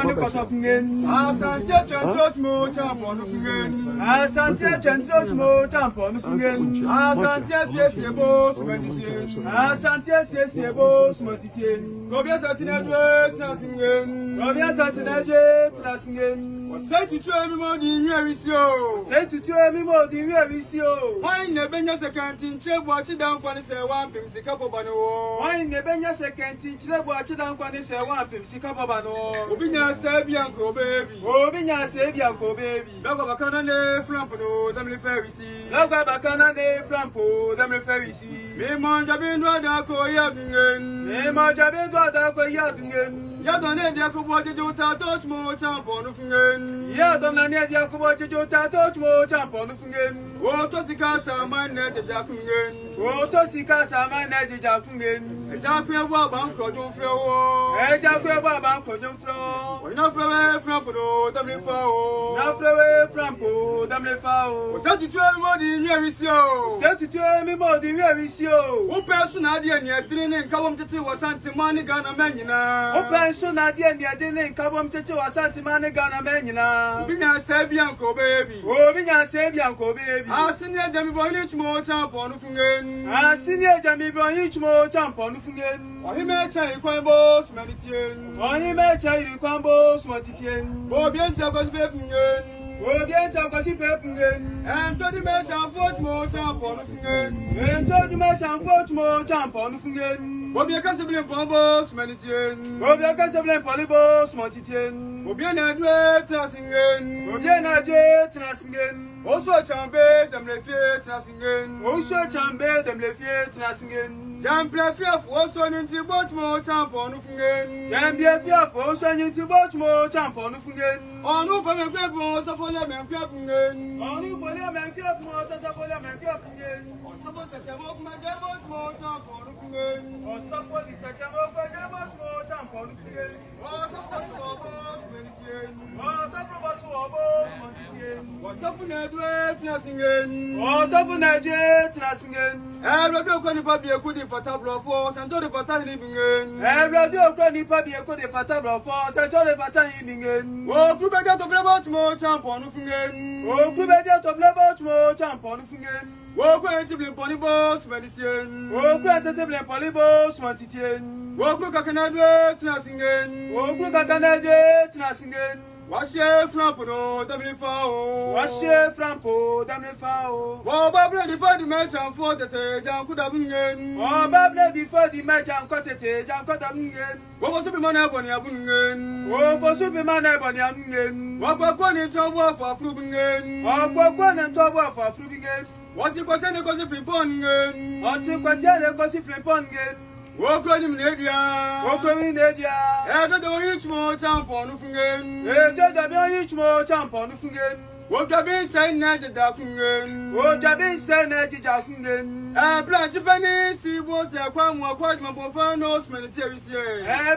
ni kotofungen. Asante Chantrot Mo Champion Fungen. Asante Chantrot Mo Champion Fungen. Asante Siesiebo Smatitien. Asante Siesiebo Smatitien. Robia Satina Dwe Trasingen. Robia Satina Dwe Trasingen. Say to me more than Yarisio. Say to me more than Yarisio. Why never your second in Cheb watch it down when it's a one pimsy couple bano. Why never your second in Cheb watch it down when it's a one pimsy couple bano. Obinia Sabianco baby. Obinia Sabianco baby. Logo Bacana Flampo, Damly Ferrisy. Logo Bacana Flampo, Damly Ferrisy. Me mon Jabin Dako Yabingen. Me mon Jabin Dako Yabingen. Yadone Diacobo Jota touch more champion of Fungen. Yadone Diacobo Jota touch more champion of Fungen. Oh, Tosicasa, my net is Jacungen. Oh, Tosicasa, my net is Jacungen. A Jacquia Wabam Crojon Flow. A Jacquia Wabam Crojon Flow. Enough away from Podo, Damly Fow. Enough away from Podo, Damly Fow. Set to 12 more than Yarisio. Set to 12 more than Yarisio. Who person idea and yet 3 and Kawam Chichi was Antimani Ghana Manina. So na dia dia dene kabom cheche wasanti mane Ghana menina. Binya Sabianco baby. Oh binya Sabianco baby. Senior Jamie Boy more champion of Fungen. Senior Jamie Boy more champion of Fungen. Or he may tell boss Manitian. Or he may tell you combos Matitian. Bobian was baby. Bien Tagosi Pepingen. And to the match and fought more champion of Fungen. And to the match and fought more champion of Fungen. Bobby Casablan Bombos Manitian. Bobby Casablan Polybos Matitian. Bobian Adway Trassingen. Bobian Adway Trassingen. Also Chambe, them Lefiat Trassingen. Also Chambe, them Lefiat Trassingen. Chample Fiaf was on into Baltimore champion of Fungen. Chambe Fiaf was on into Baltimore champion of Fungen. On who from a great boss of Foley and Capungen. On who for them and Capmos as a Foley and Capungen. Or suppose I shall walk my Baltimore champion of Fungen. Or suppose I shall walk my Baltimore champion of Fungen. Or suppose for boss Manitian. Or suppose for boss Manitian. Or something Adway Trassingen. Or something Adway Trassingen. Every dog on the puppy a good for tableau force and to the Fatan living. Every dog on the puppy a good for tableau force and to the Fatan living. Oh, Kubaga to play Baltimore champion of Fungen. Oh, Kubaga to play Baltimore champion of Fungen. Oh, going to be Pony Boss Manitian. Oh, Quantable and Polybos Manitian. Oh, Kukakanadway Trassingen. Oh, Kukakanadway Trassingen. Wash your flampo, W Fow. Wash your flampo, W Fow. Oh, Babla deferred the match and fought the Jam could have been. Oh, Babla deferred the match and cut it, Jam could have been. What was the man upon your bungen? Oh, for Superman upon your bungen. What one in trouble for Flubingen? Oh, what one in trouble for Flubingen? What you got any gossip in Pungen? What you got any gossip in Pungen? Walk on him, Nadia. Walk in Nadia. I don't know each more champion of Fungen. I don't know each more champion of Fungen. What have been saying at the Dakungen? What have been saying at the Dakungen? Blanche Japanese, he was a quam or quadman for nose military.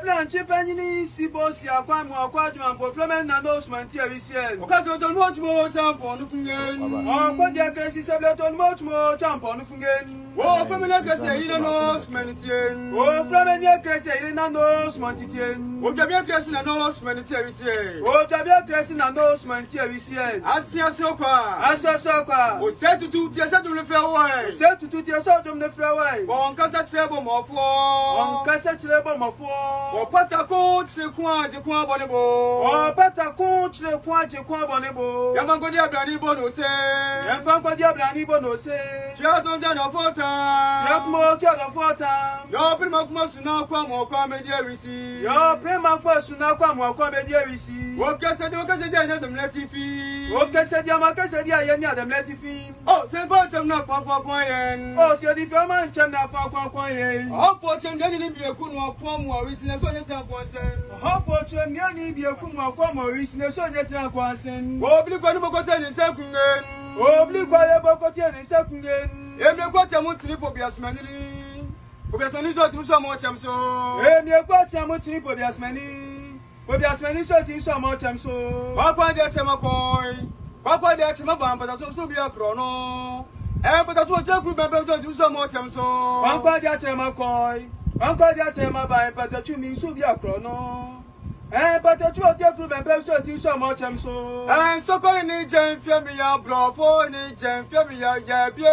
Blanche Japanese, he was a quam or quadman for Flamen and nose military. Because don't watch more champion of Fungen. Oh, what the aggressive on much more champion of Fungen. Oh, from an aggressive, he knows military. Oh, from an aggressive, he knows Montitian. Oh, Jabia Crescent and nose military. Oh, Jabia Crescent and nose military. Asia Soka. Asa Soka. Oh, said to 2 years to the fairway. Said to 2 years out of the fairway. On Casa Treble more for. On Casa Treble more for. Oh, Pata coach, the Quan, the Quan Bonebo. Oh, Pata coach, the Quan, the Quan Bonebo. Yamangodia Brani Bono say. Yamangodia Brani Bono say. Just on Jana Fota. Yak more Jana Fota. Your prima must now come or come and dear receive. Your prima must now come or come and dear receive. What can I do? Because I didn't them let you fee. What can I say? Yamaka said, yeah, them let you fee. Oh, say, but I'm not Papa Quayan. Oh, so the German chamber for Quayan. How fortune didn't be a coon or form or business on the person. How fortune nearly be a coon or form or business on the Tranquasan. Oh, Blue Bocotan is second. Oh, Blue Bocotan is second. Every quarter month trip of Yasmani. Obiasmani is not so much, I'm so. Every quarter month trip of Yasmani. Obiasmani is so much, I'm so. Papa, that's my boy. Papa, that's my bump, but I'm so be a chrono. But that's what Jeffrey Bamber do so much, I'm so. Uncle, that's my coy. Uncle, that's my buy, but that you mean so be a chrono. But the 2 of Jeffrey and Pepsi teach so much so. And so calling it Jen Femia, bro, for any Jen Femia, ya, be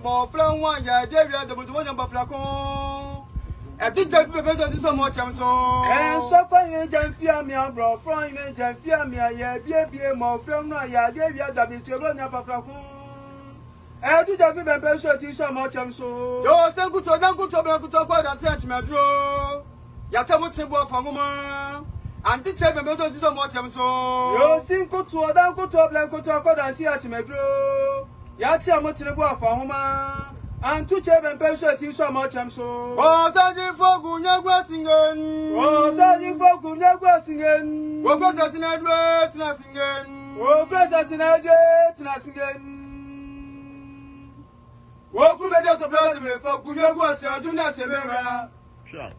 more from 1 year, David, the one of Flacon. And did Jeffrey Pepsi so much so. And so calling it Jen Femia, bro, for any Jen Femia, ya, be more from 1 year, David, the one of Flacon. And did Jeffrey and Pepsi teach so much so. Yo, say good to talk about that sentiment, bro. Yatamutimbo for woman. And the chairman doesn't so much so. Yo, sing good to a down good to a blanco to a code and see as you may grow. Yacha Motinabo for woman. And 2 chairman Pepsi teach so much so. Oh, Sergeant for Gunya singing. Oh, Sergeant for Gunya singing. What was that in a great singing? Oh, present in a great singing. What could I do to blood for Gunya? I do not remember. Sure.